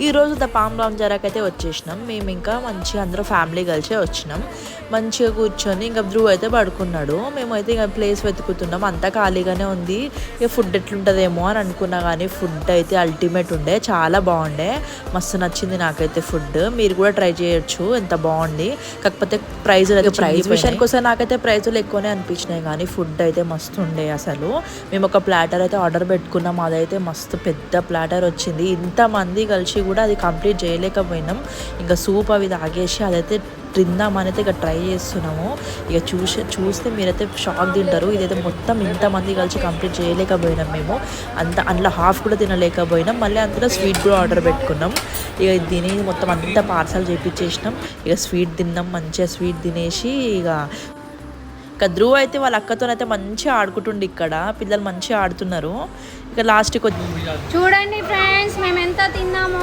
ఈరోజు the palm బంజారాకి అయితే వచ్చేసినాం మేము. ఇంకా మంచిగా అందరూ ఫ్యామిలీ కలిసే వచ్చినాం. మంచిగా కూర్చొని ఇంకా ధ్రువ్ అయితే పడుకున్నాడు. మేమైతే ఇక ప్లేస్ వెతుకుతున్నాం, అంతా ఖాళీగానే ఉంది. ఇక ఫుడ్ ఎట్లుంటుందేమో అని అనుకున్నా, కానీ ఫుడ్ అయితే అల్టిమేట్ ఉండే, చాలా బాగుండే, మస్తు నచ్చింది నాకైతే ఫుడ్. మీరు కూడా ట్రై చేయొచ్చు, ఎంత బాగుంది. కాకపోతే ప్రైజ్ విషయానికి వస్తే నాకైతే ప్రైజులు ఎక్కువనే అనిపించినాయి, కానీ ఫుడ్ అయితే మస్తు ఉండే అసలు. మేము ఒక ప్లాటర్ అయితే ఆర్డర్ పెట్టుకున్నాం, అదైతే మస్తు పెద్ద ప్లాటర్ వచ్చింది. ఇంతమంది కలిసి కూడా అది కంప్లీట్ చేయలేకపోయినాం. ఇంకా సూప్ అవి తాగేసి అదైతే తిందామని అయితే ఇక ట్రై చేస్తున్నాము. ఇక చూస్తే మీరైతే షాక్ తింటారు. ఇదైతే మొత్తం ఇంతమంది కలిసి కంప్లీట్ చేయలేకపోయినాం మేము. అందులో హాఫ్ కూడా తినలేకపోయినాం. మళ్ళీ అందులో స్వీట్ కూడా ఆర్డర్ పెట్టుకున్నాం. ఇక తిని మొత్తం అంతా పార్సల్ చేయించేసినాం. ఇక స్వీట్ తిన్నాం, మంచిగా స్వీట్ తినేసి ఇక ధ్రువ్ అయితే వాళ్ళ అక్కతోనైతే మంచిగా ఆడుకుంటుండే. ఇక్కడ పిల్లలు మంచిగా ఆడుతున్నారు. ఇక లాస్ట్కి చూడండి ఫ్రెండ్స్ మేము ఎంత తిన్నాము.